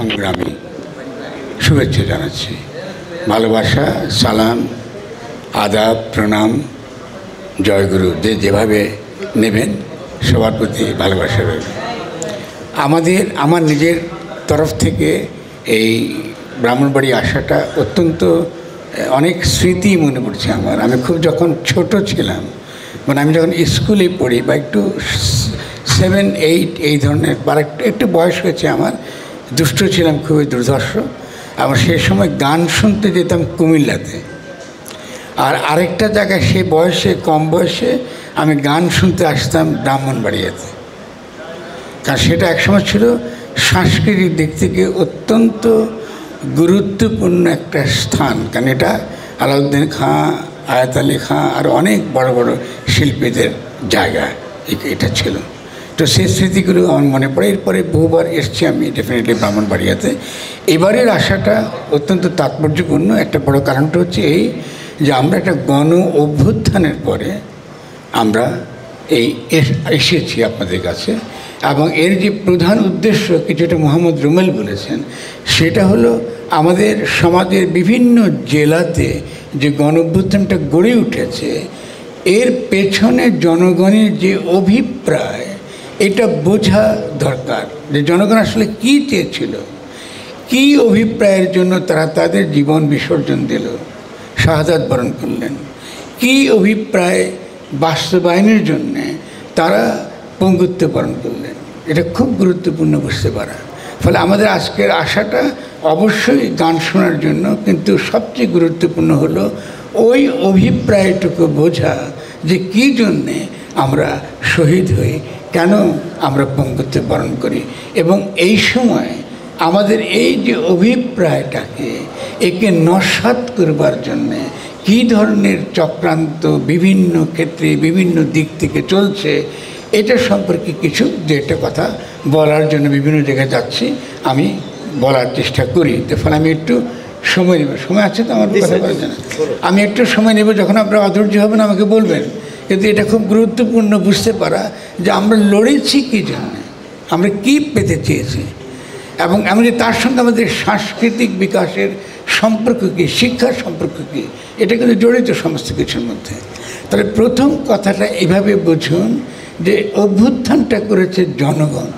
সংগ্রামী শুভেচ্ছা জানাচ্ছি। ভালোবাসা, সালাম, আদাব, প্রণাম, জয়গুরু যেভাবে নেবেন সবার প্রতি ভালোবাসা রইল। আমার নিজের তরফ থেকে এই ব্রাহ্মণবাড়ি আসাটা অত্যন্ত অনেক স্মৃতি মনে পড়ছে আমার। আমি খুব যখন ছোট ছিলাম, মানে আমি যখন স্কুলে পড়ি বা একটু 7, 8 এই ধরনের বা একটু বয়স হয়েছে আমার, দুষ্ট ছিলাম, খুবই দুর্ধর্ষ। আমার সেই সময় গান শুনতে যেতাম কুমিল্লাতে, আর আরেকটা জায়গায় সে বয়সে, কম বয়সে আমি গান শুনতে আসতাম ব্রাহ্মণবাড়িয়াতে। কারণ সেটা একসময় ছিল সাংস্কৃতিক দিক থেকে অত্যন্ত গুরুত্বপূর্ণ একটা স্থান। কারণ এটা আলাউদ্দিন খাঁ, আয়াত আলী খাঁ আর অনেক বড় বড় শিল্পীদের জায়গা এটা ছিল। তো সেই স্মৃতিগুলো আমার মনে পড়ে। এরপরে বহুবার এসছি আমি ডেফিনেটলি ব্রাহ্মণবাড়িয়াতে। এবারের আসাটা অত্যন্ত তাৎপর্যপূর্ণ। একটা বড় কারণটা হচ্ছে এই যে আমরা একটা গণ অভ্যুত্থানের পরে আমরা এসেছি আপনাদের কাছে, এবং এর যে প্রধান উদ্দেশ্য কিছুটা মোহাম্মদ রুমেল বলেছেন, সেটা হলো আমাদের সমাজের বিভিন্ন জেলাতে যে গণ অভ্যুত্থানটা গড়ে উঠেছে এর পেছনে জনগণের যে অভিপ্রায়, এটা বোঝা দরকার যে জনগণ আসলে কী চেয়েছিল, কী অভিপ্রায়ের জন্য তারা তাদের জীবন বিসর্জন দিল, শাহাদাত বরণ করলেন, কী অভিপ্রায় বাস্তবায়নের জন্যে তারা পঙ্গুত্ব বরণ করলেন। এটা খুব গুরুত্বপূর্ণ বুঝতে পারা। ফলে আমাদের আজকের আশাটা অবশ্যই গান শোনার জন্য, কিন্তু সবচেয়ে গুরুত্বপূর্ণ হলো ওই অভিপ্রায়টুকু বোঝা যে কী জন্যে আমরা শহীদ হই, কেন আমরা পঙ্গুত্ব বরণ করি, এবং এই সময় আমাদের এই যে অভিপ্রায়টাকে একে নস্যাৎ করবার জন্যে কী ধরনের চক্রান্ত বিভিন্ন ক্ষেত্রে বিভিন্ন দিক থেকে চলছে, এটা সম্পর্কে কিছু একটা কথা বলার জন্য বিভিন্ন জায়গায় যাচ্ছি, আমি বলার চেষ্টা করি। তো ফলে আমি একটু সময় নেব। সময় আছে তো আমার কথা বলার জন্য? আমি একটু সময় নেব, যখন আপনারা অধৈর্য হবেন আমাকে বলবেন। কিন্তু এটা খুব গুরুত্বপূর্ণ বুঝতে পারা যে আমরা লড়েছি কী জন্যে, আমরা কী পেতে চেয়েছি, এবং এমনকি তার সঙ্গে আমাদের সাংস্কৃতিক বিকাশের সম্পর্ক কী, শিক্ষার সম্পর্ক কী, এটা কিন্তু জড়িত সমস্ত কিছুর মধ্যে। তাহলে প্রথম কথাটা এইভাবে বুঝুন যে অভ্যুত্থানটা করেছে জনগণ,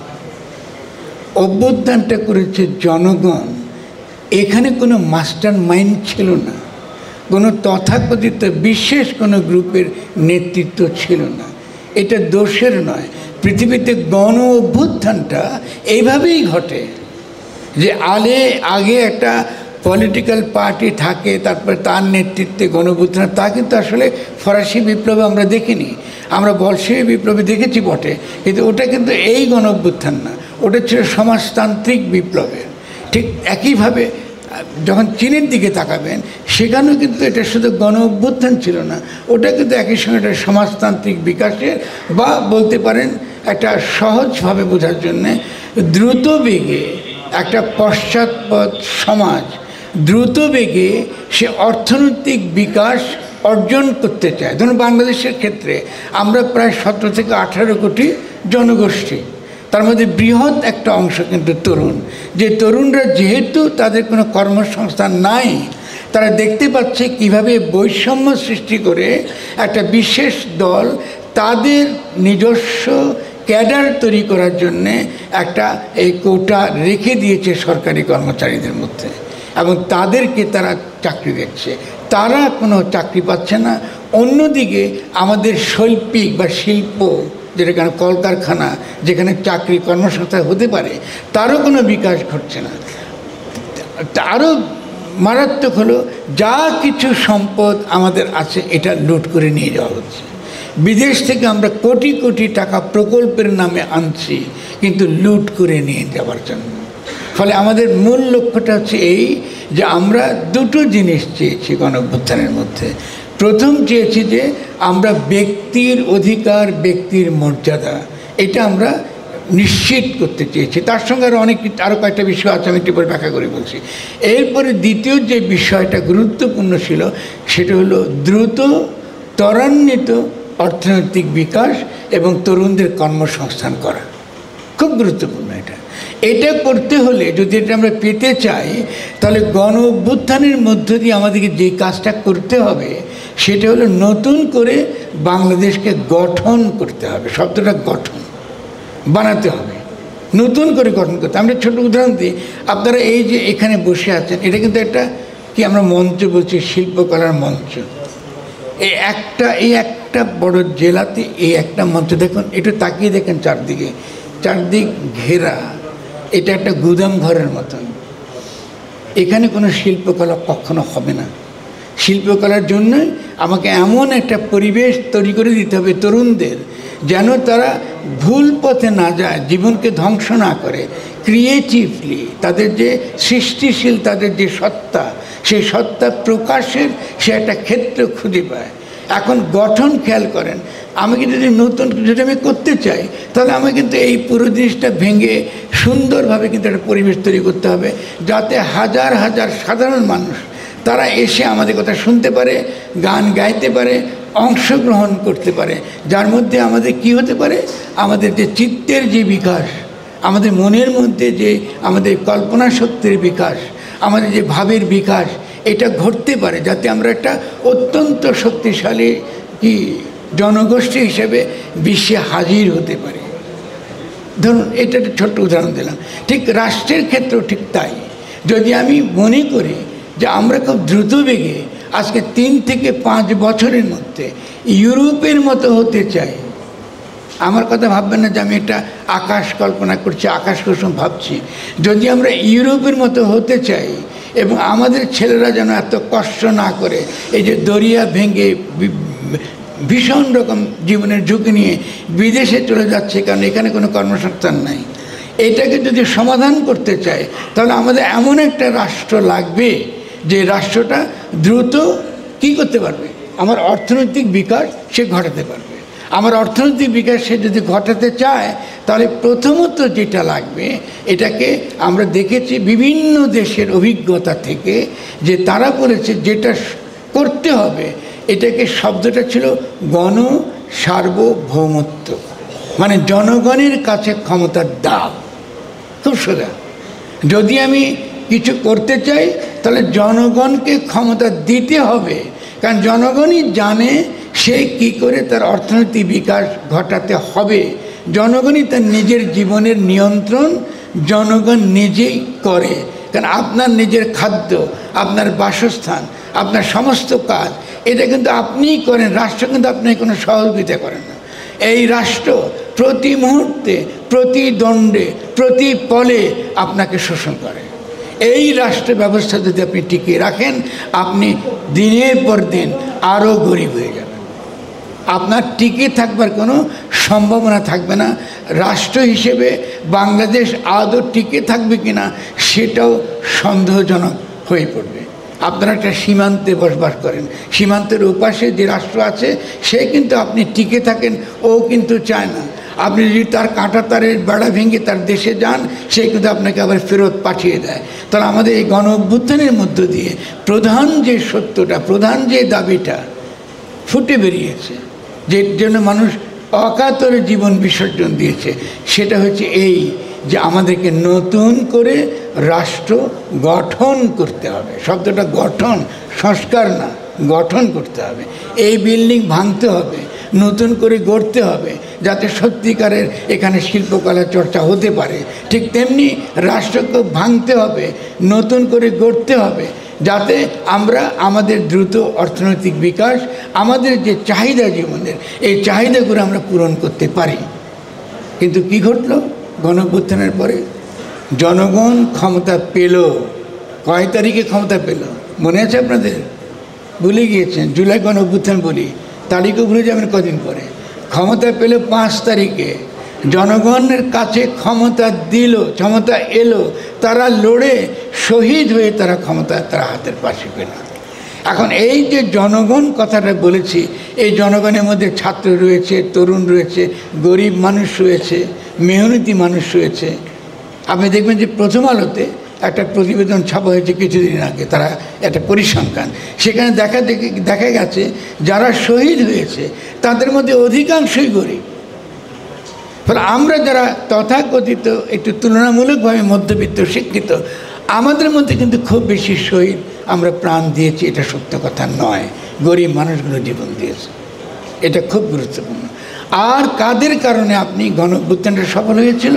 অভ্যুত্থানটা করেছে জনগণ। এখানে কোনো মাস্টার মাইন্ড ছিল না, কোনো তথাকথিত বিশেষ কোনো গ্রুপের নেতৃত্ব ছিল না। এটা দোষের নয়। পৃথিবীতে গণ অভ্যুত্থানটা এইভাবেই ঘটে যে আগে একটা পলিটিক্যাল পার্টি থাকে, তারপরে তার নেতৃত্বে গণ অভ্যুত্থান। তা কিন্তু আসলে ফরাসি বিপ্লবে আমরা দেখিনি। আমরা বলশেভিক বিপ্লবে দেখেছি বটে, কিন্তু ওটা কিন্তু এই গণ অভ্যুত্থান না, ওটা ছিল সমাজতান্ত্রিক বিপ্লবের। ঠিক একইভাবে যখন চীনের দিকে তাকাবেন, সেখানেও কিন্তু এটা শুধু গণ অভ্যুত্থান ছিল না, ওটা কিন্তু একই সঙ্গে একটা সমাজতান্ত্রিক বিকাশের, বা বলতে পারেন একটা সহজভাবে বোঝার জন্যে দ্রুত বেগে একটা পশ্চাৎপদ সমাজ দ্রুত বেগে সে অর্থনৈতিক বিকাশ অর্জন করতে চায়। ধরুন বাংলাদেশের ক্ষেত্রে আমরা প্রায় 17 থেকে 18 কোটি জনগোষ্ঠী, তার মধ্যে বৃহৎ একটা অংশ কিন্তু তরুণ। যে তরুণরা যেহেতু তাদের কোনো কর্মসংস্থান নাই, তারা দেখতে পাচ্ছে কিভাবে বৈষম্য সৃষ্টি করে একটা বিশেষ দল তাদের নিজস্ব ক্যাডার তৈরি করার জন্যে একটা এই কোটা রেখে দিয়েছে সরকারি কর্মচারীদের মধ্যে, এবং তাদেরকে তারা চাকরি দিচ্ছে। তারা কোনো চাকরি পাচ্ছে না। অন্যদিকে আমাদের শৈল্পিক বা শিল্প, যেটা কেন কলকারখানা, যেখানে চাকরি কর্মসংস্থান হতে পারে, তারও কোনো বিকাশ ঘটছে না। আরও মারাত্মক হলো, যা কিছু সম্পদ আমাদের আছে এটা লুট করে নিয়ে যাওয়া হচ্ছে। বিদেশ থেকে আমরা কোটি কোটি টাকা প্রকল্পের নামে আনছি, কিন্তু লুট করে নিয়ে যাওয়ার জন্য। ফলে আমাদের মূল লক্ষ্যটা হচ্ছে এই যে আমরা দুটো জিনিস চেয়েছি গণ অভ্যুত্থানের মধ্যে। প্রথম চেয়েছি যে আমরা ব্যক্তির অধিকার, ব্যক্তির মর্যাদা, এটা আমরা নিশ্চিত করতে চেয়েছি। তার সঙ্গে আরও কয়েকটা বিষয় আছে, আমি একটু পরে ব্যাখ্যা করে বলছি। এরপরে দ্বিতীয় যে বিষয়টা গুরুত্বপূর্ণ ছিল, সেটা হলো দ্রুত ত্বরান্বিত অর্থনৈতিক বিকাশ এবং তরুণদের কর্মসংস্থান করা। খুব গুরুত্বপূর্ণ এটা। এটা করতে হলে যদি এটা আমরা পেতে চাই, তাহলে গণ অভ্যুত্থানের মধ্য দিয়ে আমাদেরকে যে কাজটা করতে হবে সেটা হলো নতুন করে বাংলাদেশকে গঠন করতে হবে। শব্দটা গঠন, বানাতে হবে, নতুন করে গঠন করতে। আমরা ছোট উদাহরণ দিই, আপনারা এই যে এখানে বসে আছেন, এটা কিন্তু একটা কি আমরা মঞ্চ বলছি, শিল্পকলার মঞ্চ। এই একটা বড় জেলাতে এই একটা মঞ্চ দেখুন, একটু তাকিয়ে দেখেন চারদিক ঘেরা, এটা একটা গুদাম ঘরের মতন। এখানে কোনো শিল্পকলা কখনো হবে না। শিল্পকলার জন্য আমাকে এমন একটা পরিবেশ তৈরি করে দিতে হবে তরুণদের, যেন তারা ভুল পথে না যায়, জীবনকে ধ্বংস না করে, ক্রিয়েটিভলি তাদের যে সৃষ্টিশীল তাদের যে সত্তা, সেই সত্তা প্রকাশের সে একটা ক্ষেত্র খুঁজে পায়। এখন গঠন খেয়াল করেন, আমাকে যদি নতুন যদি আমি করতে চাই, তাহলে আমাকে কিন্তু এই পুরো জিনিসটা ভেঙে সুন্দরভাবে কিন্তু একটা পরিবেশ তৈরি করতে হবে, যাতে হাজার হাজার সাধারণ মানুষ তারা এসে আমাদের কথা শুনতে পারে, গান গাইতে পারে, অংশগ্রহণ করতে পারে, যার মধ্যে আমাদের কি হতে পারে, আমাদের যে চিত্তের যে বিকাশ, আমাদের মনের মধ্যে যে আমাদের কল্পনা শক্তির বিকাশ, আমাদের যে ভাবের বিকাশ, এটা ঘটতে পারে, যাতে আমরা একটা অত্যন্ত শক্তিশালী কি জনগোষ্ঠী হিসেবে বিশ্বে হাজির হতে পারি। ধরুন এটা একটা ছোট্ট উদাহরণ দিলাম। ঠিক রাষ্ট্রের ক্ষেত্রেও ঠিক তাই। যদি আমি মনে করি যে আমরা খুব দ্রুত বেগে আজকে 3 থেকে 5 বছরের মধ্যে ইউরোপের মতো হতে চাই, আমার কথা ভাববেন না যে আমি একটা আকাশ কল্পনা করছি, আকাশ কুসুম ভাবছি। যদি আমরা ইউরোপের মতো হতে চাই এবং আমাদের ছেলেরা যেন এত কষ্ট না করে এই যে দরিয়া ভেঙে ভীষণ রকম জীবনের ঝুঁকি নিয়ে বিদেশে চলে যাচ্ছে, কারণ এখানে কোনো কর্মসংস্থান নাই, এটাকে যদি সমাধান করতে চাই, তাহলে আমাদের এমন একটা রাষ্ট্র লাগবে যে রাষ্ট্রটা দ্রুত কি করতে পারবে, আমার অর্থনৈতিক বিকাশ সে ঘটাতে পারবে। আমার অর্থনৈতিক বিকাশ সে যদি ঘটাতে চায়, তাহলে প্রথমত যেটা লাগবে, এটাকে আমরা দেখেছি বিভিন্ন দেশের অভিজ্ঞতা থেকে যে তারা বলেছে যেটা করতে হবে, এটাকে শব্দটা ছিল গণ সার্বভৌমত্ব, মানে জনগণের কাছে ক্ষমতার দাব। খুব সোজা, যদি আমি কিছু করতে চাই তাহলে জনগণকে ক্ষমতা দিতে হবে, কারণ জনগণই জানে সে কি করে তার অর্থনৈতিক বিকাশ ঘটাতে হবে। জনগণই তার নিজের জীবনের নিয়ন্ত্রণ জনগণ নিজেই করে, কারণ আপনার নিজের খাদ্য, আপনার বাসস্থান, আপনার সমস্ত কাজ এটা কিন্তু আপনিই করেন, রাষ্ট্র কিন্তু আপনাকে কোনো সহযোগিতা করেন না। এই রাষ্ট্র প্রতি মুহূর্তে, প্রতি দণ্ডে, প্রতি পলে আপনাকে শোষণ করে। এই রাষ্ট্র ব্যবস্থা যদি আপনি টিকিয়ে রাখেন, আপনি দিনের পর দিন আরও গরিব হয়ে যাবেন, আপনার টিকে থাকবার কোনো সম্ভাবনা থাকবে না। রাষ্ট্র হিসেবে বাংলাদেশ আদৌ টিকে থাকবে কিনা সেটাও সন্দেহজনক হয়ে পড়বে। আপনারা একটা সীমান্তে বসবাস করেন, সীমান্তের ওপাশে যে রাষ্ট্র আছে সে কিন্তু আপনি টিকে থাকেন, ও কিন্তু চায় না। আপনি যদি তার কাঁটা তারের বেড়া ভেঙে তার দেশে যান, সে কিন্তু আপনাকে আবার ফেরত পাঠিয়ে দেয়। তাহলে আমাদের এই গণ অভ্যুত্থানের মধ্য দিয়ে প্রধান যে সত্যটা, প্রধান যে দাবিটা ফুটে বেরিয়েছে, যে জন্য মানুষ অকাতরে জীবন বিসর্জন দিয়েছে, সেটা হচ্ছে এই যে আমাদেরকে নতুন করে রাষ্ট্র গঠন করতে হবে। শব্দটা গঠন, সংস্কার না, গঠন করতে হবে। এই বিল্ডিং ভাঙতে হবে, নতুন করে গড়তে হবে, যাতে সত্যিকারের এখানে শিল্পকলা চর্চা হতে পারে। ঠিক তেমনি রাষ্ট্রকে ভাঙতে হবে, নতুন করে গড়তে হবে, যাতে আমরা আমাদের দ্রুত অর্থনৈতিক বিকাশ, আমাদের যে চাহিদা জীবনের, এই চাহিদাগুলো আমরা পূরণ করতে পারি। কিন্তু কি ঘটল গণঅভ্যুত্থানের পরে? জনগণ ক্ষমতা পেল। কয় তারিখে ক্ষমতা পেল মনে আছে আপনাদের? ভুলে গিয়েছেন। জুলাই গণঅভ্যুত্থান বলি, তারিখও ভুলে যাবেন কদিন পরে। ক্ষমতা পেল 5 তারিখে। জনগণের কাছে ক্ষমতা দিল, ক্ষমতা এলো, তারা লড়ে শহীদ হয়ে তারা ক্ষমতা তারা হাতের পাশে পেল। এখন এই যে জনগণ কথাটা বলেছি, এই জনগণের মধ্যে ছাত্র রয়েছে, তরুণ রয়েছে, গরিব মানুষ রয়েছে, মেহনতি মানুষ রয়েছে। আপনি দেখবেন যে প্রথম আলোতে একটা প্রতিবেদন ছাপা হয়েছে কিছুদিন আগে, তারা একটা পরিসংখ্যান, সেখানে দেখা গেছে যারা শহীদ হয়েছে তাদের মধ্যে অধিকাংশই গরিব। ফলে আমরা যারা তথাকথিত একটু তুলনামূলকভাবে মধ্যবিত্ত শিক্ষিত, আমাদের মধ্যে কিন্তু খুব বেশি শহীদ আমরা প্রাণ দিয়েছি এটা সত্য কথা নয়, গরিব মানুষগুলো জীবন দিয়েছে, এটা খুব গুরুত্বপূর্ণ। আর কাদের কারণে আপনি গণঅভ্যুত্থানটা সফল হয়েছিল?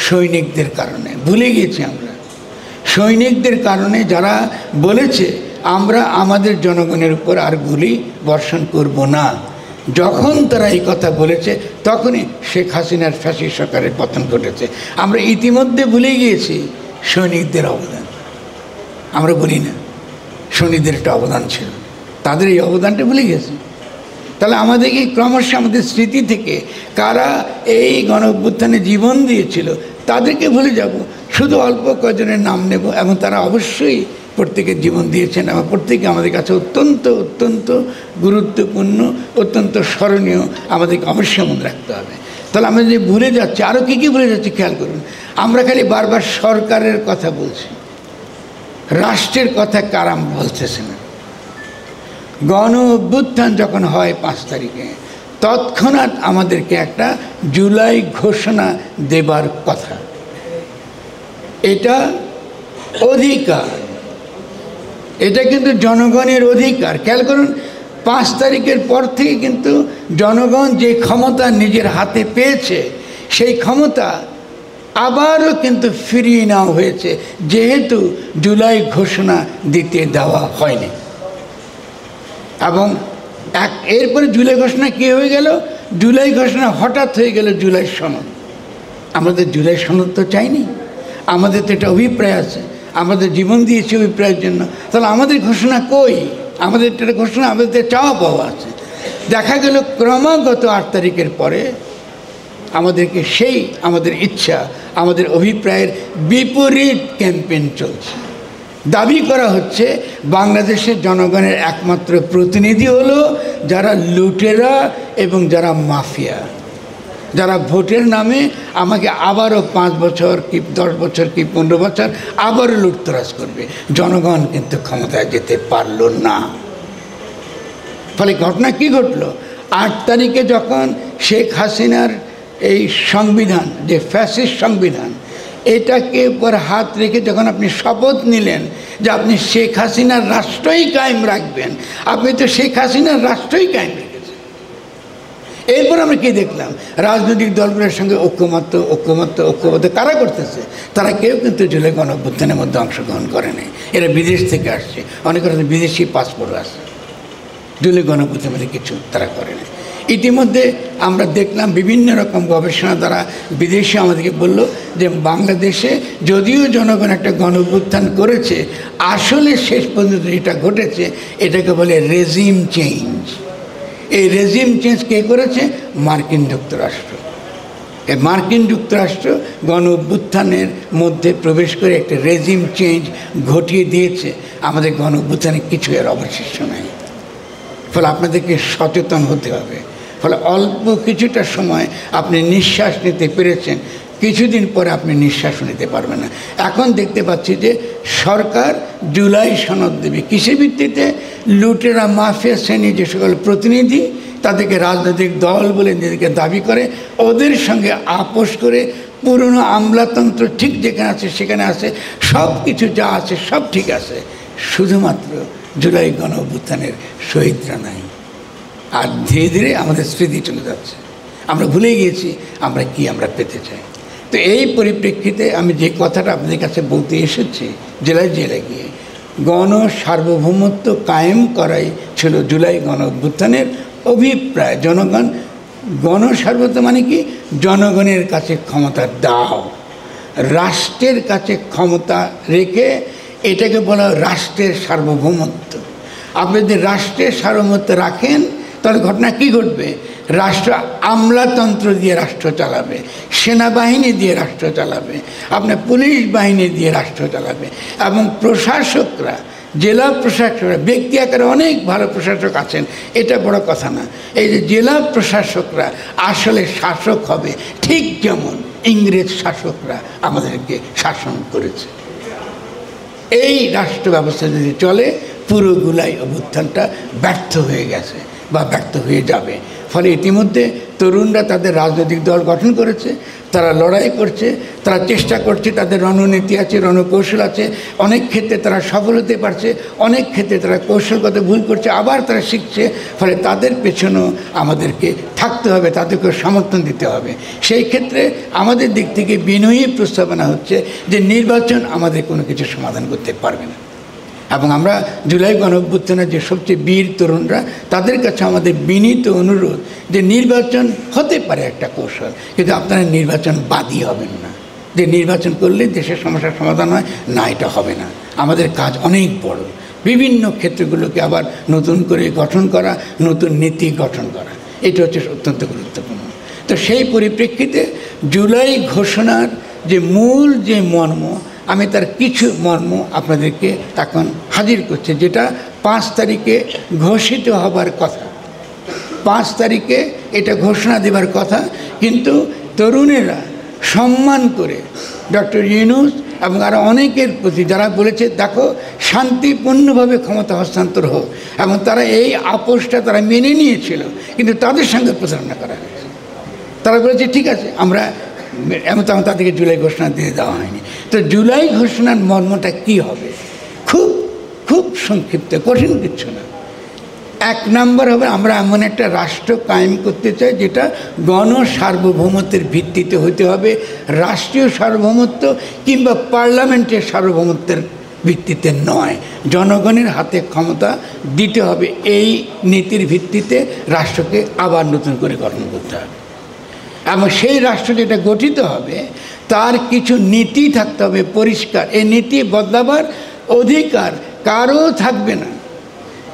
সৈনিকদের কারণে। ভুলে গিয়েছি আমরা সৈনিকদের কারণে, যারা বলেছে আমরা আমাদের জনগণের উপর আর গুলি বর্ষণ করব না। যখন তারা এই কথা বলেছে তখনই শেখ হাসিনার ফ্যাসিস্ট সরকারের পতন ঘটেছে। আমরা ইতিমধ্যে ভুলে গিয়েছি সৈনিকদের অবদান, আমরা বলি না সৈনিকদের একটা অবদান ছিল, তাদের এই অবদানটা ভুলে গেছি। তাহলে আমাদেরকে ক্রমশ আমাদের স্মৃতি থেকে কারা এই গণঅভ্যুত্থানে জীবন দিয়েছিল তাদেরকে ভুলে যাব, শুধু অল্প কয়েকজনের নাম নেব, এবং তারা অবশ্যই প্রত্যেকের জীবন দিয়েছেন এবং প্রত্যেকে আমাদের কাছে অত্যন্ত অত্যন্ত গুরুত্বপূর্ণ, অত্যন্ত স্মরণীয়, আমাদেরকে অবশ্যই মনে রাখতে হবে। তাহলে আমরা যে ভুলে যাচ্ছি, আরও কী কী ভুলে যাচ্ছি খেয়াল করুন। আমরা খালি বারবার সরকারের কথা বলছি, রাষ্ট্রের কথা কারাম বলতেছে না। গণ অভ্যুত্থান যখন হয় 5 তারিখে, তৎক্ষণাৎ আমাদেরকে একটা জুলাই ঘোষণা দেবার কথা। এটা অধিকার, এটা কিন্তু জনগণের অধিকার। খেয়াল করুন, 5 তারিখের পর থেকে কিন্তু জনগণ যে ক্ষমতা নিজের হাতে পেয়েছে, সেই ক্ষমতা আবারও কিন্তু ফিরিয়ে নেওয়া হয়েছে, যেহেতু জুলাই ঘোষণা দিতে দেওয়া হয়নি। এবং এরপরে জুলাই ঘোষণা কী হয়ে গেল? জুলাই ঘোষণা হঠাৎ হয়ে গেল জুলাই সনদ। আমাদের জুলাই সনদ তো চাইনি, আমাদের তো একটা অভিপ্রায় আছে, আমাদের জীবন দিয়েছি অভিপ্রায়ের জন্য। তাহলে আমাদের ঘোষণা কই? আমাদের একটা ঘোষণা, আমাদের চাওয়া পাওয়া আছে। দেখা গেল ক্রমাগত 8 তারিখের পরে আমাদেরকে সেই আমাদের ইচ্ছা, আমাদের অভিপ্রায়ের বিপরীত ক্যাম্পেইন চলছে। দাবি করা হচ্ছে বাংলাদেশের জনগণের একমাত্র প্রতিনিধি হলো যারা লুটেরা এবং যারা মাফিয়া, যারা ভোটের নামে আমাকে আবারও 5 বছর কি 10 বছর কি 15 বছর আবারও লুটতরাজ করবে। জনগণ কিন্তু ক্ষমতায় যেতে পারল না। ফলে ঘটনা কি ঘটলো? 8 তারিখে যখন শেখ হাসিনার এই সংবিধান, যে ফ্যাসিস্ট সংবিধান, এটাকে উপর হাত রেখে যখন আপনি শপথ নিলেন যে আপনি শেখ হাসিনার রাষ্ট্রই কায়েম রাখবেন, আপনি তো শেখ হাসিনার রাষ্ট্রই কায়েম রেখেছেন। এরপর আমরা কি দেখলাম? রাজনৈতিক দলগুলোর সঙ্গে ঐক্যমত্য কারা করতেছে? তারা কেউ কিন্তু জুলাই গণঅভ্যুত্থানের মধ্যে অংশগ্রহণ করে নাই। এরা বিদেশ থেকে আসছে, অনেকের বিদেশি পাসপোর্ট আছে, জুলাই গণঅভ্যুত্থানের মধ্যে কিছু তারা করে না। ইতিমধ্যে আমরা দেখলাম বিভিন্ন রকম গবেষণা দ্বারা বিদেশে আমাদেরকে বলল যে বাংলাদেশে যদিও জনগণ একটা গণঅভ্যুত্থান করেছে, আসলে শেষ পর্যন্ত যেটা ঘটেছে এটাকে বলে রেজিম চেঞ্জ। এই রেজিম চেঞ্জ কে করেছে? মার্কিন যুক্তরাষ্ট্র। এই মার্কিন যুক্তরাষ্ট্র গণঅভ্যুত্থানের মধ্যে প্রবেশ করে একটা রেজিম চেঞ্জ ঘটিয়ে দিয়েছে। আমাদের গণঅভ্যুত্থানে কিছু এর অবশিষ্ট নাই। ফলে আপনাদেরকে সচেতন হতে হবে। ফলে অল্প কিছুটা সময় আপনি নিঃশ্বাস নিতে পেরেছেন, কিছুদিন পরে আপনি নিঃশ্বাসও নিতে পারবেন না। এখন দেখতে পাচ্ছি যে সরকার জুলাই সনদ দেবে কিসের ভিত্তিতে? লুটেরা মাফিয়া শ্রেণী যে সকল প্রতিনিধি, তাদেরকে রাজনৈতিক দল বলে নিজেদেরকে দাবি করে, ওদের সঙ্গে আপোষ করে পুরনো আমলাতন্ত্র ঠিক যেখানে আছে সেখানে আছে, সব কিছু যা আছে সব ঠিক আছে, শুধুমাত্র জুলাই গণঅভ্যুত্থানের শহীদরা নাই। আর ধীরে ধীরে আমাদের স্মৃতি চলে যাচ্ছে, আমরা ভুলে গিয়েছি আমরা পেতে চাই। তো এই পরিপ্রেক্ষিতে আমি যে কথাটা আপনাদের কাছে বলতে এসেছি, জেলায় জেলায় গিয়ে সার্বভৌমত্ব কায়েম করাই ছিল জুলাই গণঅভ্যুত্থানের অভিপ্রায়। সার্বভৌমত্ব মানে কি? জনগণের কাছে ক্ষমতা দাও, রাষ্ট্রের কাছে ক্ষমতা রেখে এটাকে বলা রাষ্ট্রের সার্বভৌমত্ব। আপনি যদি রাষ্ট্রের সার্বভৌমত্ব রাখেন তাহলে ঘটনা কি ঘটবে? রাষ্ট্র আমলাতন্ত্র দিয়ে রাষ্ট্র চালাবে, সেনাবাহিনী দিয়ে রাষ্ট্র চালাবে, আপনার পুলিশ বাহিনী দিয়ে রাষ্ট্র চালাবে, এবং প্রশাসকরা, জেলা প্রশাসকরা, ব্যক্তি আকারে অনেক ভালো প্রশাসক আছেন, এটা বড় কথা না। এই যে জেলা প্রশাসকরা আসলে শাসক হবে, ঠিক যেমন ইংরেজ শাসকরা আমাদেরকে শাসন করেছে। এই রাষ্ট্র ব্যবস্থা যদি চলে, পুরো জুলাই অভ্যুত্থানটা ব্যর্থ হয়ে গেছে বা ব্যর্থ হয়ে যাবে। ফলে ইতিমধ্যে তরুণরা তাদের রাজনৈতিক দল গঠন করেছে, তারা লড়াই করছে, তারা চেষ্টা করছে, তাদের রণনীতি আছে, রণকৌশল আছে, অনেক ক্ষেত্রে তারা সফল হতে পারছে, অনেক ক্ষেত্রে তারা কৌশলগত ভুল করছে, আবার তারা শিখছে। ফলে তাদের পেছনেও আমাদেরকে থাকতে হবে, তাদেরকে সমর্থন দিতে হবে। সেই ক্ষেত্রে আমাদের দিক থেকে বিনয়ী প্রস্তাবনা হচ্ছে যে নির্বাচন আমাদের কোনো কিছু সমাধান করতে পারবে না। এবং আমরা জুলাই গণঅভ্যুত্থানের যে সবচেয়ে বীর তরুণরা, তাদের কাছে আমাদের বিনীত অনুরোধ যে নির্বাচন হতে পারে একটা কৌশল, কিন্তু আপনারা নির্বাচন বাদী হবেন না যে নির্বাচন করলে দেশের সমস্যার সমাধান হয়, না, এটা হবে না। আমাদের কাজ অনেক বড়, বিভিন্ন ক্ষেত্রগুলোকে আবার নতুন করে গঠন করা, নতুন নীতি গঠন করা, এটা হচ্ছে অত্যন্ত গুরুত্বপূর্ণ। তো সেই পরিপ্রেক্ষিতে জুলাই ঘোষণার যে মূল যে মর্ম, আমি তার কিছু মর্ম আপনাদেরকে এখন হাজির করছি, যেটা 5 তারিখে ঘোষিত হবার কথা। 5 তারিখে এটা ঘোষণা দেবার কথা, কিন্তু তরুণেরা সম্মান করে ডক্টর ইউনূস এবং আরও অনেকের প্রতি যারা বলেছে দেখো শান্তিপূর্ণভাবে ক্ষমতা হস্তান্তর হোক, এবং তারা এই আপোষটা তারা মেনে নিয়েছিল, কিন্তু তাদের সঙ্গে প্রতারণা করা হয়েছে। তারা বলেছে ঠিক আছে আমরা, এমন তেমন তাদেরকে জুলাই ঘোষণা দিয়ে দেওয়া হয়নি। তো জুলাই ঘোষণার মর্মটা কী হবে? খুব খুব সংক্ষিপ্ত, কঠিন কিছু না। 1 নম্বর হবে, আমরা এমন একটা রাষ্ট্র কায়েম করতে চাই যেটা গণসার্বভৌমত্বের ভিত্তিতে হতে হবে, রাষ্ট্রীয় সার্বভৌমত্ব কিংবা পার্লামেন্টের সার্বভৌমত্বের ভিত্তিতে নয়। জনগণের হাতে ক্ষমতা দিতে হবে, এই নীতির ভিত্তিতে রাষ্ট্রকে আবার নতুন করে গঠন করতে হবে। এবং সেই রাষ্ট্র যেটা গঠিত হবে তার কিছু নীতি থাকতে হবে পরিষ্কার। এই নীতি বদলাবার অধিকার কারও থাকবে না,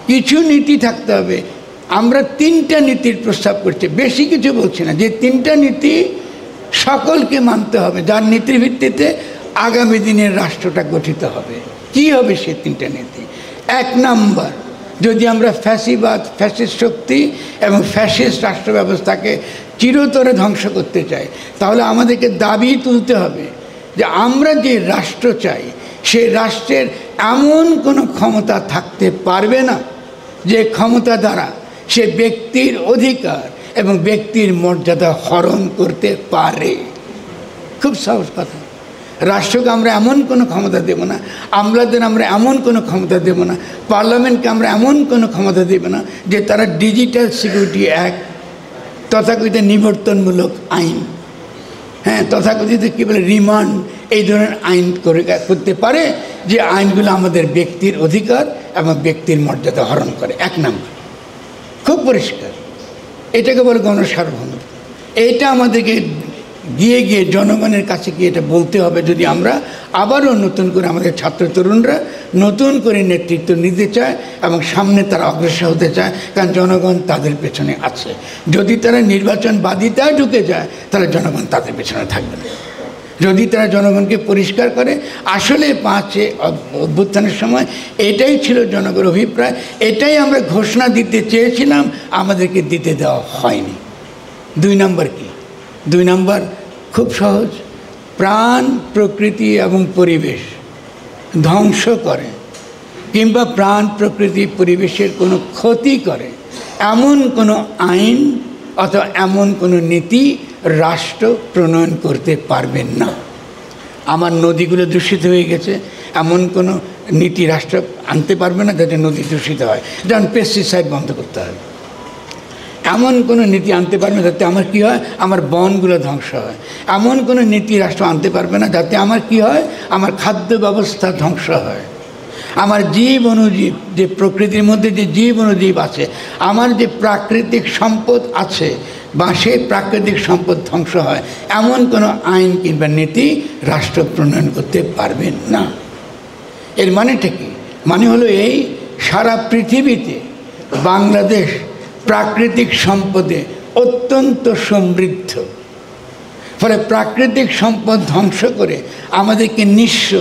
কিছু নীতি থাকতে হবে। আমরা 3টা নীতির প্রস্তাব করছি, বেশি কিছু বলছি না, যে 3টা নীতি সকলকে মানতে হবে, যার নীতির ভিত্তিতে আগামী দিনের রাষ্ট্রটা গঠিত হবে। কি হবে সেই 3টা নীতি? 1 নম্বর, যদি আমরা ফ্যাসিবাদ, ফ্যাসিস্ট শক্তি এবং ফ্যাসিস্ট রাষ্ট্র ব্যবস্থাকে চিরতরে ধ্বংস করতে চাই, তাহলে আমাদেরকে দাবি তুলতে হবে যে আমরা যে রাষ্ট্র চাই সেই রাষ্ট্রের এমন কোনো ক্ষমতা থাকতে পারবে না যে ক্ষমতা দ্বারা সে ব্যক্তির অধিকার এবং ব্যক্তির মর্যাদা হরণ করতে পারে। খুব সহজ কথা। রাষ্ট্রকে আমরা এমন কোনো ক্ষমতা দেব না, আমলাদের আমরা এমন কোনো ক্ষমতা দেব না, পার্লামেন্টকে আমরা এমন কোনো ক্ষমতা দেব না যে তারা ডিজিটাল সিকিউরিটি অ্যাক্ট, তথাকথিত নিবর্তনমূলক আইন, তথাকথিত কী বলে রিমান্ড, এই ধরনের আইন করতে পারে যে আইনগুলো আমাদের ব্যক্তির অধিকার এবং ব্যক্তির মর্যাদা হরণ করে। 1 নম্বর, খুব পরিষ্কার, এটাকে বলে গণসার্বভৌমত্ব। এইটা আমাদেরকে গিয়ে গিয়ে জনগণের কাছে গিয়ে এটা বলতে হবে, যদি আমরা আবারও নতুন করে আমাদের ছাত্র তরুণরা নতুন করে নেতৃত্ব নিতে চায় এবং সামনে তারা অগ্রসর হতে চায়, কারণ জনগণ তাদের পেছনে আছে। যদি তারা নির্বাচনবাদিতায় ঢুকে যায় তাহলে জনগণ তাদের পেছনে থাকবে না। যদি তারা জনগণকে পরিষ্কার করে, আসলে 5 অভ্যুত্থানের সময় এটাই ছিল জনগণের অভিপ্রায়, এটাই আমরা ঘোষণা দিতে চেয়েছিলাম, আমাদেরকে দিতে দেওয়া হয়নি। 2 নম্বর কি? 2 নম্বর খুব সহজ, প্রাণ, প্রকৃতি এবং পরিবেশ ধ্বংস করে কিংবা প্রাণ, প্রকৃতি, পরিবেশের কোনো ক্ষতি করে এমন কোনো আইন অথবা এমন কোনো নীতি রাষ্ট্র প্রণয়ন করতে পারবেন না। আমার নদীগুলো দূষিত হয়ে গেছে, এমন কোনো নীতি রাষ্ট্র আনতে পারবে না যাতে নদী দূষিত হয়, যেমন পেস্টিসাইড বন্ধ করতে হবে। এমন কোনো নীতি আনতে পারবে না যাতে আমার কী হয়, আমার বনগুলো ধ্বংস হয়। এমন কোনো নীতি রাষ্ট্র আনতে পারবে না যাতে আমার কী হয়, আমার খাদ্য ব্যবস্থা ধ্বংস হয়, আমার জীব অনুজীব, যে প্রকৃতির মধ্যে যে জীব অনুজীব আছে, আমার যে প্রাকৃতিক সম্পদ আছে বা সেই প্রাকৃতিক সম্পদ ধ্বংস হয়, এমন কোনো আইন কিংবা নীতি রাষ্ট্র প্রণয়ন করতে পারবে না। এর মানেটা কি? মানে হলো এই, সারা পৃথিবীতে বাংলাদেশ প্রাকৃতিক সম্পদে অত্যন্ত সমৃদ্ধ। ফলে প্রাকৃতিক সম্পদ ধ্বংস করে আমাদেরকে নিঃস্ব,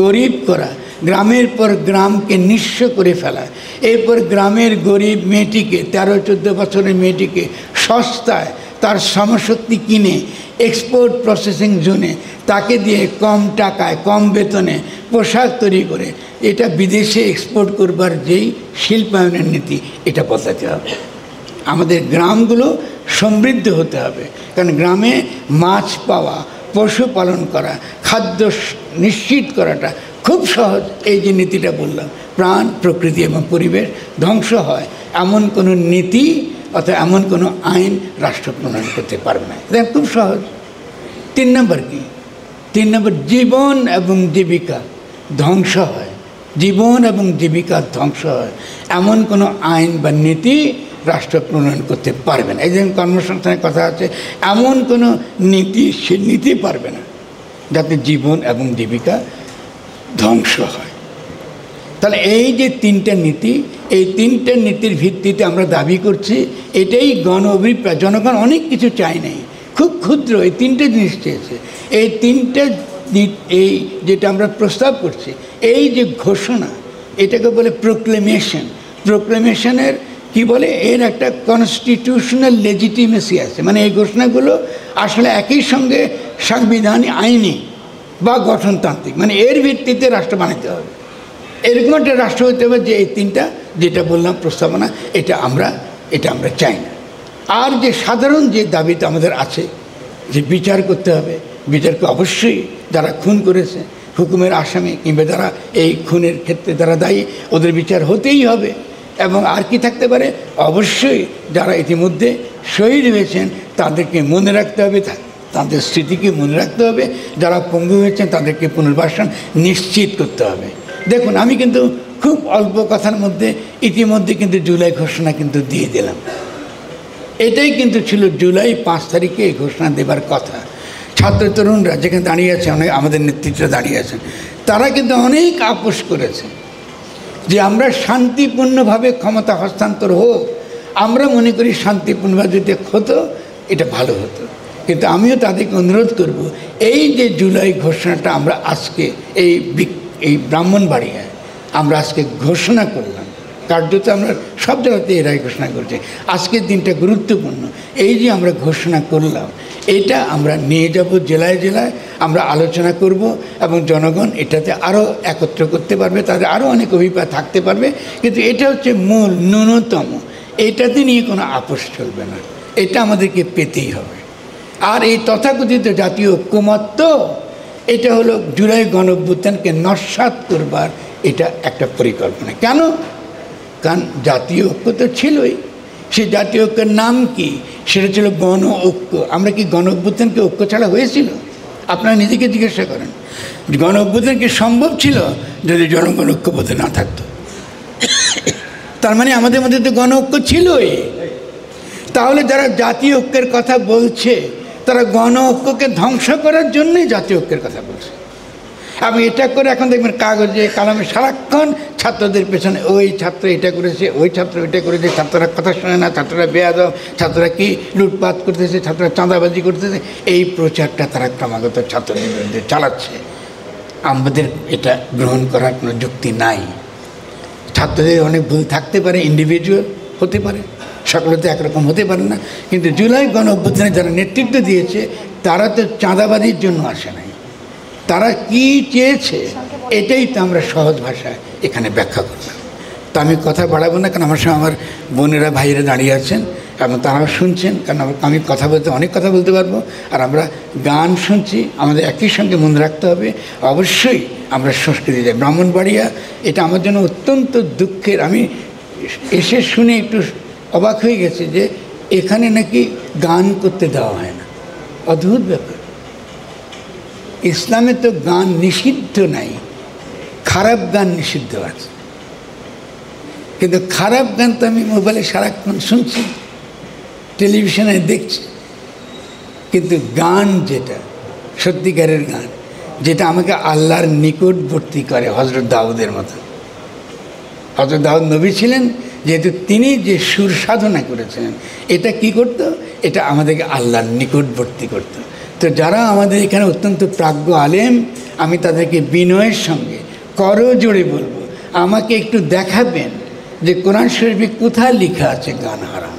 গরিব করা, গ্রামের পর গ্রামকে নিঃস্ব করে ফেলা, এরপর গ্রামের গরিব মেয়েটিকে, 13-14 বছরের মেয়েটিকে সস্তায় তার শ্রমশক্তি কিনে এক্সপোর্ট প্রসেসিং জোনে তাকে দিয়ে কম টাকায়, কম বেতনে পোশাক তৈরি করে এটা বিদেশে এক্সপোর্ট করবার যেই শিল্পায়নের নীতি, এটা বদলাতে হবে। আমাদের গ্রামগুলো সমৃদ্ধ হতে হবে, কারণ গ্রামে মাছ পাওয়া, পশুপালন করা, খাদ্য নিশ্চিত করাটা খুব সহজ। এই যে নীতিটা বললাম, প্রাণ, প্রকৃতি এবং পরিবেশ ধ্বংস হয় এমন কোনো নীতি অথবা এমন কোনো আইন রাষ্ট্র প্রণয়ন করতে পারবে না। এটা খুব সহজ। 3 নম্বর কি? 3 নম্বর, জীবন এবং জীবিকা ধ্বংস হয়, জীবন এবং জীবিকা ধ্বংস হয় এমন কোনো আইন বা নীতি রাষ্ট্র প্রণয়ন করতে পারবে না। এই যে কর্মসংস্থানের কথা আছে, এমন কোনো নীতি সে নিতে পারবে না যাতে জীবন এবং জীবিকা ধ্বংস হয়। তাহলে এই যে 3টা নীতি, এই 3টা নীতির ভিত্তিতে আমরা দাবি করছি এটাই গণ অভিপ্রায়। জনগণ অনেক কিছু চায় নাই, খুব ক্ষুদ্র এই 3টে জিনিস চেয়েছে। এই 3টে এই যেটা আমরা প্রস্তাব করছি, এই যে ঘোষণা, এটাকে বলে প্রোক্লেমেশন। প্রোক্লেমেশনের কি বলে, এর একটা কনস্টিটিউশনাল লেজিটিমেসি আছে, মানে এই ঘোষণাগুলো আসলে একই সঙ্গে সাংবিধানিক, আইনি বা গঠনতান্ত্রিক, মানে এর ভিত্তিতে রাষ্ট্র বানাতে হবে। এরকম একটা রাষ্ট্র হতে হবে যে এই 3টা যেটা বললাম প্রস্তাবনা, এটা আমরা চাই না। আর যে সাধারণ যে দাবিটা আমাদের আছে যে বিচার করতে হবে, বিচারকে অবশ্যই যারা খুন করেছে, হুকুমের আসামি কিংবা যারা এই খুনের ক্ষেত্রে যারা দায়ী, ওদের বিচার হতেই হবে। এবং আর কি থাকতে পারে, অবশ্যই যারা ইতিমধ্যে শহীদ হয়েছেন তাদেরকে মনে রাখতে হবে, তাদের স্মৃতিকে মনে রাখতে হবে। যারা পঙ্গু হয়েছেন তাদেরকে পুনর্বাসন নিশ্চিত করতে হবে। দেখুন, আমি কিন্তু খুব অল্প কথার মধ্যে ইতিমধ্যে কিন্তু জুলাই ঘোষণা কিন্তু দিয়ে দিলাম। এটাই কিন্তু ছিল জুলাই 5 তারিখে এই ঘোষণা দেবার কথা। ছাত্র তরুণরা যেখানে দাঁড়িয়ে আছে, অনেক আমাদের নেতৃত্বে দাঁড়িয়ে আছেন, তারা কিন্তু অনেক আপোষ করেছে যে আমরা শান্তিপূর্ণভাবে ক্ষমতা হস্তান্তর হোক। আমরা মনে করি শান্তিপূর্ণভাবে যদি হতো এটা ভালো হতো। কিন্তু আমিও তাদেরকে অনুরোধ করব, এই যে জুলাই ঘোষণাটা আমরা আজকে এই ব্রাহ্মণবাড়িয়ায় আমরা আজকে ঘোষণা করলাম, কার্যত আমরা সব জায়গাতে এরাই ঘোষণা করছি, আজকের দিনটা গুরুত্বপূর্ণ। এই যে আমরা ঘোষণা করলাম, এটা আমরা নিয়ে যাব জেলায় জেলায়, আমরা আলোচনা করব এবং জনগণ এটাতে আরও একত্র করতে পারবে, তাদের আরও অনেক অভিপ্রায় থাকতে পারবে। কিন্তু এটা হচ্ছে মূল, ন্যূনতম, এটাতে নিয়ে কোনো আপোষ চলবে না, এটা আমাদেরকে পেতেই হবে। আর এই তথাকথিত জাতীয় ঐক্যমত্য, এটা হলো জুলাই গণঅভ্যুত্থানকে নস্যাৎ করবার এটা একটা পরিকল্পনা। কেন? কারণ জাতীয় ঐক্য তো ছিলই, সেই জাতীয় ঐক্যের নাম কি? সেটা ছিল গণ ঐক্য। আমরা কি গণ অভ্যুত্থানকে ঐক্য ছাড়া হয়েছিল? আপনারা নিজেকে জিজ্ঞাসা করেন, গণ অভ্যুত্থান কি সম্ভব ছিল যদি জনগণ ঐক্যবদ্ধ না থাকতো? তার মানে আমাদের মধ্যে তো গণ ঐক্য ছিলই। তাহলে যারা জাতীয় ঐক্যের কথা বলছে, তারা গণ ঐক্যকে ধ্বংস করার জন্যই জাতীয় ঐক্যের কথা বলছে। আমি এটা করে এখন দেখবেন কাগজে কালামে সারাক্ষণ ছাত্রদের পেছনে, ওই ছাত্র এটা করেছে, ওই ছাত্র এটা করেছে, ছাত্ররা কথা শোনে না, ছাত্ররা বেয়াদব, ছাত্ররা কি লুটপাট করতেছে, ছাত্ররা চাঁদাবাজি করতেছে, এই প্রচারটা তারা ক্রমাগত ছাত্রদের বিরুদ্ধে চালাচ্ছে। আমাদের এটা গ্রহণ করার কোনো যুক্তি নাই। ছাত্রদের অনেক ভুল থাকতে পারে, ইন্ডিভিজুয়াল হতে পারে, সকলে তো একরকম হতে পারে না। কিন্তু জুলাই গণ অভ্যুত্থানে যারা নেতৃত্ব দিয়েছে তারা তো চাঁদাবাজির জন্য আসে নাই, তারা কি চেয়েছে এটাই তো আমরা সহজ ভাষায় এখানে ব্যাখ্যা করলাম। তা আমি কথা বাড়াবো না, কারণ আমার সঙ্গে আমার বোনেরা ভাইয়েরা দাঁড়িয়ে আছেন এবং তারাও শুনছেন, কারণ আমি কথা বলতে অনেক কথা বলতে পারবো। আর আমরা গান শুনছি, আমাদের একই সঙ্গে মনে রাখতে হবে অবশ্যই আমরা সংস্কৃতি যাই। ব্রাহ্মণবাড়িয়া এটা আমার জন্য অত্যন্ত দুঃখের। আমি এসে শুনে একটু অবাক হয়ে গেছে যে এখানে নাকি গান করতে দেওয়া হয় না। অদ্ভুত ব্যাপার। ইসলামে তো গান নিষিদ্ধ নাই, খারাপ গান নিষিদ্ধ আছে। কিন্তু খারাপ গান তো আমি মোবাইলে সারাক্ষণ শুনছি, টেলিভিশনে দেখছি। কিন্তু গান যেটা সত্যিকারের গান, যেটা আমাকে আল্লাহর নিকটবর্তী করে, হজরত দাউদের মতো। হজরত দাউদ নবী ছিলেন, যেহেতু তিনি যে সুর সাধনা করেছিলেন, এটা কি করত? এটা আমাদেরকে আল্লাহর নিকটবর্তী করত। তো যারা আমাদের এখানে অত্যন্ত প্রাজ্ঞ আলেম, আমি তাদেরকে বিনয়ের সঙ্গে করজোড়ে বলবো, আমাকে একটু দেখাবেন যে কোরআন শরীফে কোথায় লেখা আছে গান হারাম,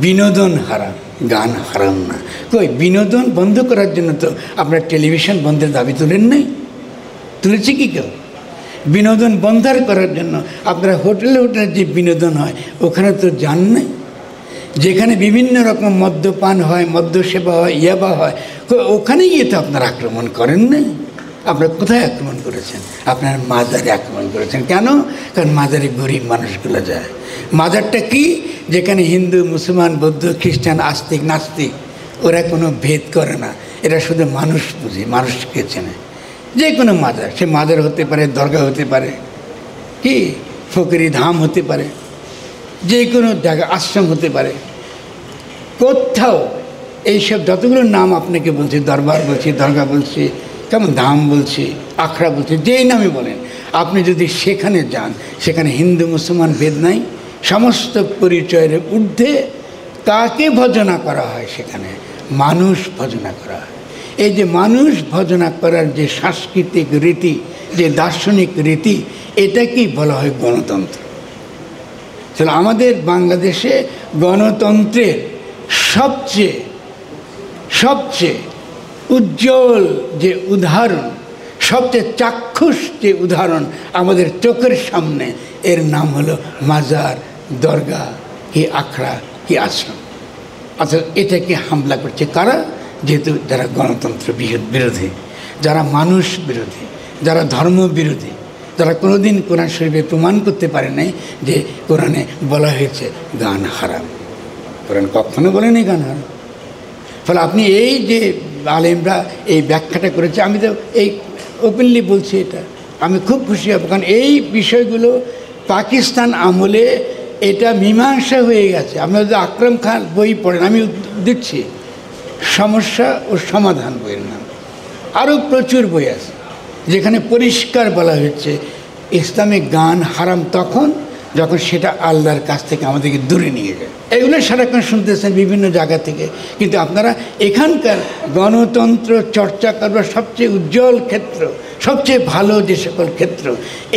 বিনোদন হারাম, গান হারাম না। কই, বিনোদন বন্ধ করার জন্য তো আপনার টেলিভিশন বন্ধের দাবি তুলেন নাই? তুলেছে কি কেউ? বিনোদন বন্ধার করার জন্য আপনারা হোটেলে হোটেলে যে বিনোদন হয় ওখানে তো যান নাই, যেখানে বিভিন্ন রকম মদ্যপান হয়, মদ্যসেবা হয়, ইয়াবা হয়, ওখানে গিয়ে তো আপনারা আক্রমণ করেন নাই। আপনারা কোথায় আক্রমণ করেছেন? আপনারা মাজারে আক্রমণ করেছেন। কেন? কারণ মাজারে গরিব মানুষগুলো যায়। মাজারটা কি? যেখানে হিন্দু, মুসলমান, বৌদ্ধ, খ্রিস্টান, আস্তিক, নাস্তিক ওরা কোনো ভেদ করে না, এরা শুধু মানুষ বুঝে, মানুষকে চেনে। যে কোনো মাজার, সে মাজার হতে পারে, দরগা হতে পারে, কি ফকিরি ধাম হতে পারে, যে কোনো জায়গা আশ্রম হতে পারে। কোথাও এইসব যতগুলো নাম আপনাকে বলছি, দরবার বলছি, দরগা বলছি, কেমন ধাম বলছি, আখড়া বলছি, যেই নামে বলেন, আপনি যদি সেখানে যান, সেখানে হিন্দু মুসলমান ভেদ নাই, সমস্ত পরিচয়ের ঊর্ধ্বে কাকে ভজনা করা হয়? সেখানে মানুষ ভজনা করা হয়। এই যে মানুষ ভজনা করার যে সাংস্কৃতিক রীতি, যে দার্শনিক রীতি, এটাকেই বলা হয় গণতন্ত্র। তাহলে আমাদের বাংলাদেশে গণতন্ত্রের সবচেয়ে উজ্জ্বল যে উদাহরণ, সবচেয়ে চাক্ষুষ যে উদাহরণ আমাদের চোখের সামনে, এর নাম হলো মাজার, দরগা, কি আখড়া, কি আশ্রম। অর্থাৎ এটাকে হামলা করছে কারা? যেহেতু যারা গণতন্ত্র বিরোধী, যারা মানুষ বিরোধী, যারা ধর্ম বিরোধী, যারা কোনোদিন কোরআন শরীফে প্রমাণ করতে পারে নাই যে কোরআনে বলা হয়েছে গান হারাম। কোরআন কখনো বলেনি গান হারাম। ফলে আপনি এই যে আলেমরা এই ব্যাখ্যাটা করেছে, আমি তো এই ওপেনলি বলছি, এটা আমি খুব খুশি হব, কারণ এই বিষয়গুলো পাকিস্তান আমলে এটা মীমাংসা হয়ে গেছে। আপনারা যদি আকরাম খান বই পড়েন, আমি দিচ্ছি সমস্যা ও সমাধান বইয়ের নাম, আরও প্রচুর বই আছে যেখানে পরিষ্কার বলা হচ্ছে ইসলামিক গান হারাম তখন যখন সেটা আল্লাহর কাছ থেকে আমাদেরকে দূরে নিয়ে যায়। এগুলো সারাক্ষণ শুনতেছেন বিভিন্ন জায়গা থেকে, কিন্তু আপনারা এখানকার গণতন্ত্র চর্চা করবার সবচেয়ে উজ্জ্বল ক্ষেত্র, সবচেয়ে ভালো যে সকল ক্ষেত্র,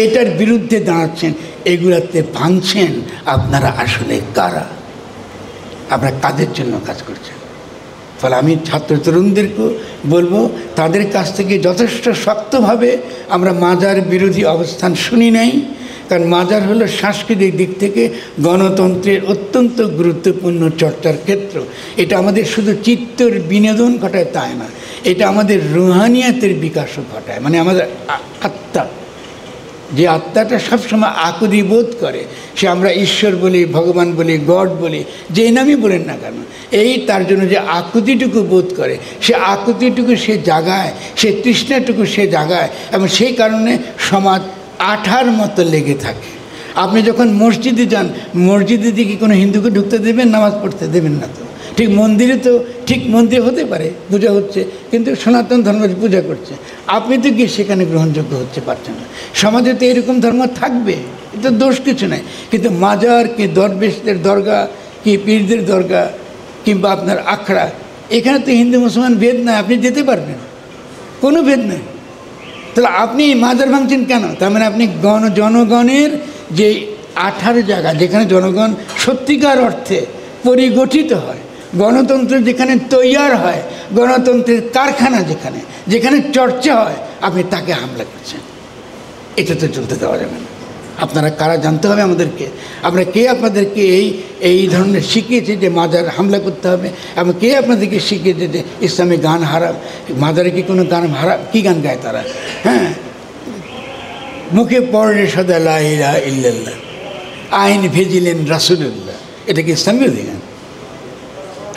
এটার বিরুদ্ধে দাঁড়াচ্ছেন, এগুলাতে ভাঙছেন। আপনারা আসলে কারা? আপনারা কাদের জন্য কাজ করছেন? ফলে আমি ছাত্র তরুণদেরকেও বলবো, তাদের কাছ থেকে যথেষ্ট শক্তভাবে আমরা মাজার বিরোধী অবস্থান শুনি নাই। কারণ মাজার হলো সাংস্কৃতিক দিক থেকে গণতন্ত্রের অত্যন্ত গুরুত্বপূর্ণ চর্চার ক্ষেত্র। এটা আমাদের শুধু চিত্তর বিনোদন ঘটায় তাই না, এটা আমাদের রুহানিয়াতের বিকাশও ঘটায়। মানে আমাদের আত্মা, যে আত্মাটা সবসময় আকুতি বোধ করে, সে আমরা ঈশ্বর বলি, ভগবান বলি, গড বলি, যেই নামই বলেন না কেন, এই তার জন্য যে আকুতিটুকু বোধ করে, সে আকুতিটুকু সে জাগায়, সে তৃষ্ণাটুকু সে জাগায়, এবং সেই কারণে সমাজ আঠার মতো লেগে থাকে। আপনি যখন মসজিদে যান, মসজিদে দিকে কোনো হিন্দুকে ঢুকতে দেবেন? নামাজ পড়তে দেবেন না। তো ঠিক মন্দিরে তো ঠিক মন্দিরে হতে পারে পূজা হচ্ছে, কিন্তু সনাতন ধর্মের পূজা করছে, আপনি তো গিয়ে সেখানে গ্রহণযোগ্য হচ্ছে পারছেন না। সমাজে তো এরকম ধর্ম থাকবে, এটা দোষ কিছু নাই। কিন্তু মাজার কি দরবেশদের দরগা, কি পীরদের দরগা, কিংবা আপনার আখড়া, এখানে তো হিন্দু মুসলমান ভেদ নাই, আপনি যেতে পারবেন, কোনো ভেদ নেই। তাহলে আপনি মাজার ভাঙছেন কেন? তার মানে আপনি জনগণের যে আঠার জায়গা, যেখানে জনগণ সত্যিকার অর্থে পরিগঠিত হয়, গণতন্ত্র যেখানে তৈয়ার হয়, গণতন্ত্রের কারখানা যেখানে চর্চা হয়, আপনি তাকে হামলা করছেন। এটা তো চলতে দেওয়া যাবে না। আপনারা কারা জানতে হবে আমাদেরকে। আমরা কে আপনাদেরকে এই ধরনের শিখিয়েছে যে মাজার হামলা করতে হবে, এবং কে আপনাদেরকে শিখিয়েছে যে ইসলামী গান হারাম? মাজারে কি কোনো গান হারাম? কী গান গায় তারা? হ্যাঁ, মুখে পড়ে সদা লা ইলাহা ইল্লাল্লাহ, আইন ভেজিলেন রাসূলুল্লাহ, এটা কি ইসলামী গান?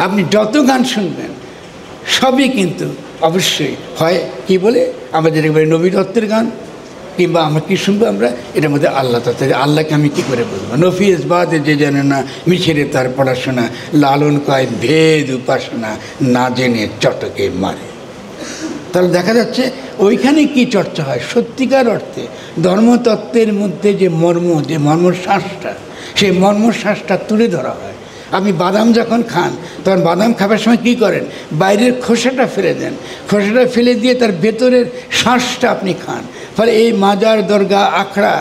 আপনি যত গান শুনবেন সবই কিন্তু অবশ্যই হয় কি বলে, আমাদের একবারে নবী দত্তের গান, কিংবা আমরা কী শুনবো? আমরা এটার মধ্যে আল্লাহ তত্ত্ব, আল্লাহকে আমি কী করে বলবো? নফিস বাদে যে জানে না, মিছেরে তার পড়াশোনা, লালন কয় ভেদ উপাসনা, না জেনে চটকে মারে। তাহলে দেখা যাচ্ছে ওইখানে কি চর্চা হয়? সত্যিকার অর্থে ধর্মতত্ত্বের মধ্যে যে মর্মশ্বাসটা, সেই মর্মশ্বাসটা তুলে ধরা হয়। আপনি বাদাম যখন খান, তখন বাদাম খাবার সময় কী করেন? বাইরের খোসাটা ফেলে দেন, খোসাটা ফেলে দিয়ে তার ভেতরের শ্বাসটা আপনি খান। ফলে এই মাজার, দরগা, আখড়া,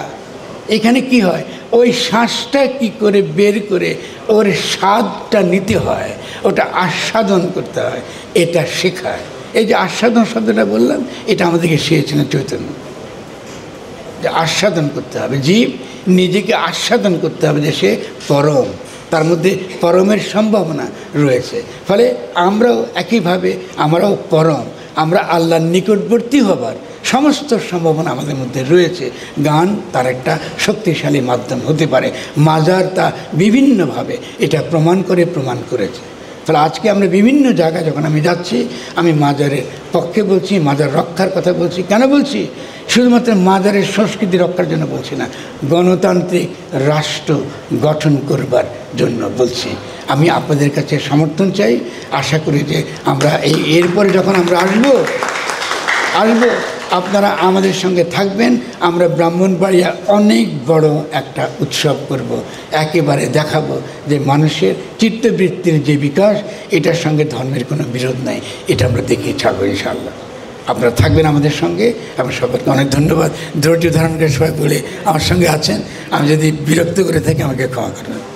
এখানে কি হয়? ওই শ্বাসটা কি করে বের করে ওর স্বাদটা নিতে হয়, ওটা আস্বাদন করতে হয়, এটা শেখায়। এই যে আস্বাদন শব্দটা বললাম, এটা আমাদেরকে শিখিয়েছিলেন চৈতন্য। যে আস্বাদন করতে হবে, জীব নিজেকে আস্বাদন করতে হবে যে সে পরম, তার মধ্যে পরমের সম্ভাবনা রয়েছে। ফলে আমরাও একইভাবে আমরাও পরম, আমরা আল্লাহর নিকটবর্তী হবার সমস্ত সম্ভাবনা আমাদের মধ্যে রয়েছে। গান তার একটা শক্তিশালী মাধ্যম হতে পারে, মাজার তা বিভিন্নভাবে এটা প্রমাণ করেছে। ফলে আজকে আমরা বিভিন্ন জায়গায় যখন আমি যাচ্ছি, আমি মাজারের পক্ষে বলছি, মাজার রক্ষার কথা বলছি। কেন বলছি? শুধুমাত্র মাজারের সংস্কৃতি রক্ষার জন্য বলছি না, গণতান্ত্রিক রাষ্ট্র গঠন করবার জন্য বলছি। আমি আপনাদের কাছে সমর্থন চাই। আশা করি যে আমরা এরপরে যখন আমরা আসবো আপনারা আমাদের সঙ্গে থাকবেন। আমরা ব্রাহ্মণবাড়িয়া অনেক বড় একটা উৎসব করব, একেবারে দেখাবো যে মানুষের চিত্তবৃত্তির যে বিকাশ, এটার সঙ্গে ধর্মের কোনো বিরোধ নাই, এটা আমরা দেখিয়ে ছাড়বো ইনশাআল্লাহ। আপনারা থাকবেন আমাদের সঙ্গে। এবং সবাইকে অনেক ধন্যবাদ। ধৈর্য ধারণ করে সবাই বলে আমার সঙ্গে আছেন। আমি যদি বিরক্ত করে থাকি আমাকে ক্ষমা করবেন।